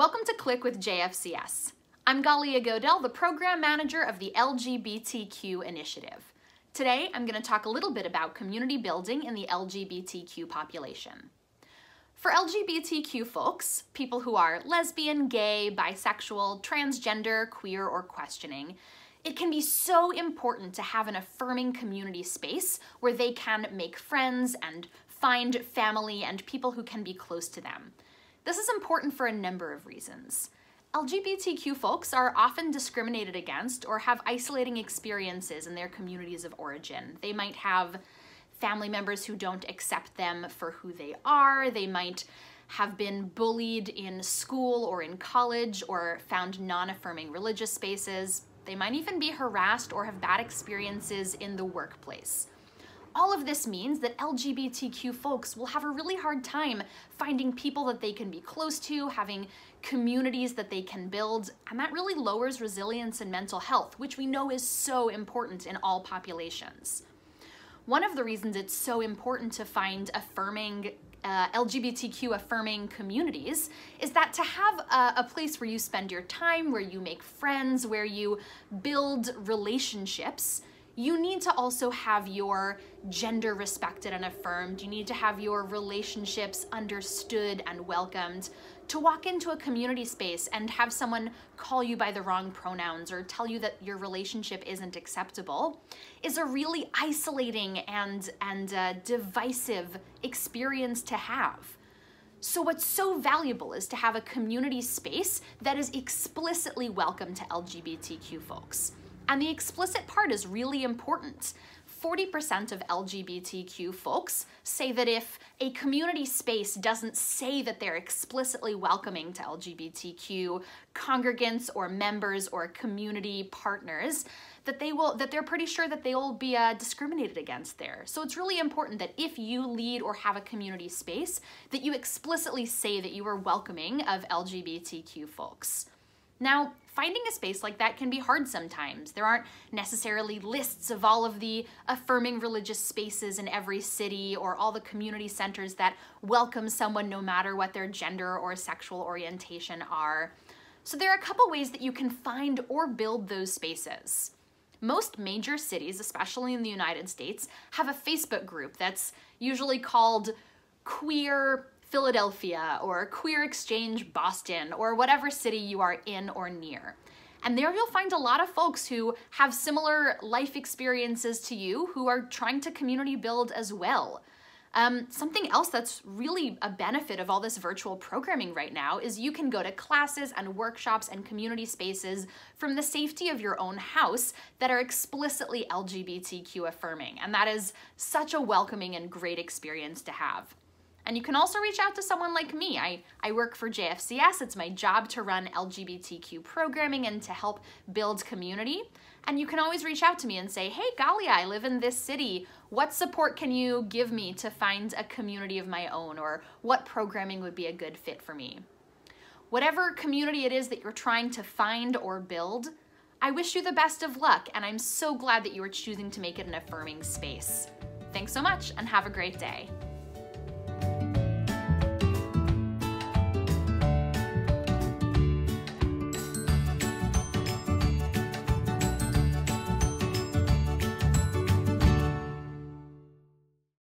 Welcome to Click with JFCS. I'm Galia Godel, the Program Manager of the LGBTQ initiative. Today, I'm going to talk a little bit about community building in the LGBTQ population. For LGBTQ folks, people who are lesbian, gay, bisexual, transgender, queer, or questioning, it can be so important to have an affirming community space where they can make friends and find family and people who can be close to them. This is important for a number of reasons. LGBTQ folks are often discriminated against or have isolating experiences in their communities of origin. They might have family members who don't accept them for who they are. They might have been bullied in school or in college or found non-affirming religious spaces. They might even be harassed or have bad experiences in the workplace. All of this means that LGBTQ folks will have a really hard time finding people that they can be close to, having communities that they can build, and that really lowers resilience and mental health, which we know is so important in all populations. One of the reasons it's so important to find affirming LGBTQ affirming communities is that to have a place where you spend your time, where you make friends, where you build relationships, you need to also have your gender respected and affirmed. You need to have your relationships understood and welcomed. To walk into a community space and have someone call you by the wrong pronouns or tell you that your relationship isn't acceptable is a really isolating and divisive experience to have. So what's so valuable is to have a community space that is explicitly welcome to LGBTQ folks. And the explicit part is really important. 40% of LGBTQ folks say that if a community space doesn't say that they're explicitly welcoming to LGBTQ congregants or members or community partners, that they're pretty sure that they will be discriminated against there. So it's really important that if you lead or have a community space, that you explicitly say that you are welcoming of LGBTQ folks. Now, finding a space like that can be hard sometimes. There aren't necessarily lists of all of the affirming religious spaces in every city or all the community centers that welcome someone no matter what their gender or sexual orientation are. So there are a couple ways that you can find or build those spaces. Most major cities, especially in the United States, have a Facebook group that's usually called Queer Philadelphia or Queer Exchange Boston or whatever city you are in or near. And there you'll find a lot of folks who have similar life experiences to you who are trying to community build as well. Something else that's really a benefit of all this virtual programming right now is you can go to classes and workshops and community spaces from the safety of your own house that are explicitly LGBTQ affirming. And that is such a welcoming and great experience to have. And you can also reach out to someone like me. I work for JFCS. It's my job to run LGBTQ programming and to help build community. And you can always reach out to me and say, hey, Galia, I live in this city. What support can you give me to find a community of my own? Or what programming would be a good fit for me? Whatever community it is that you're trying to find or build, I wish you the best of luck. And I'm so glad that you are choosing to make it an affirming space. Thanks so much and have a great day.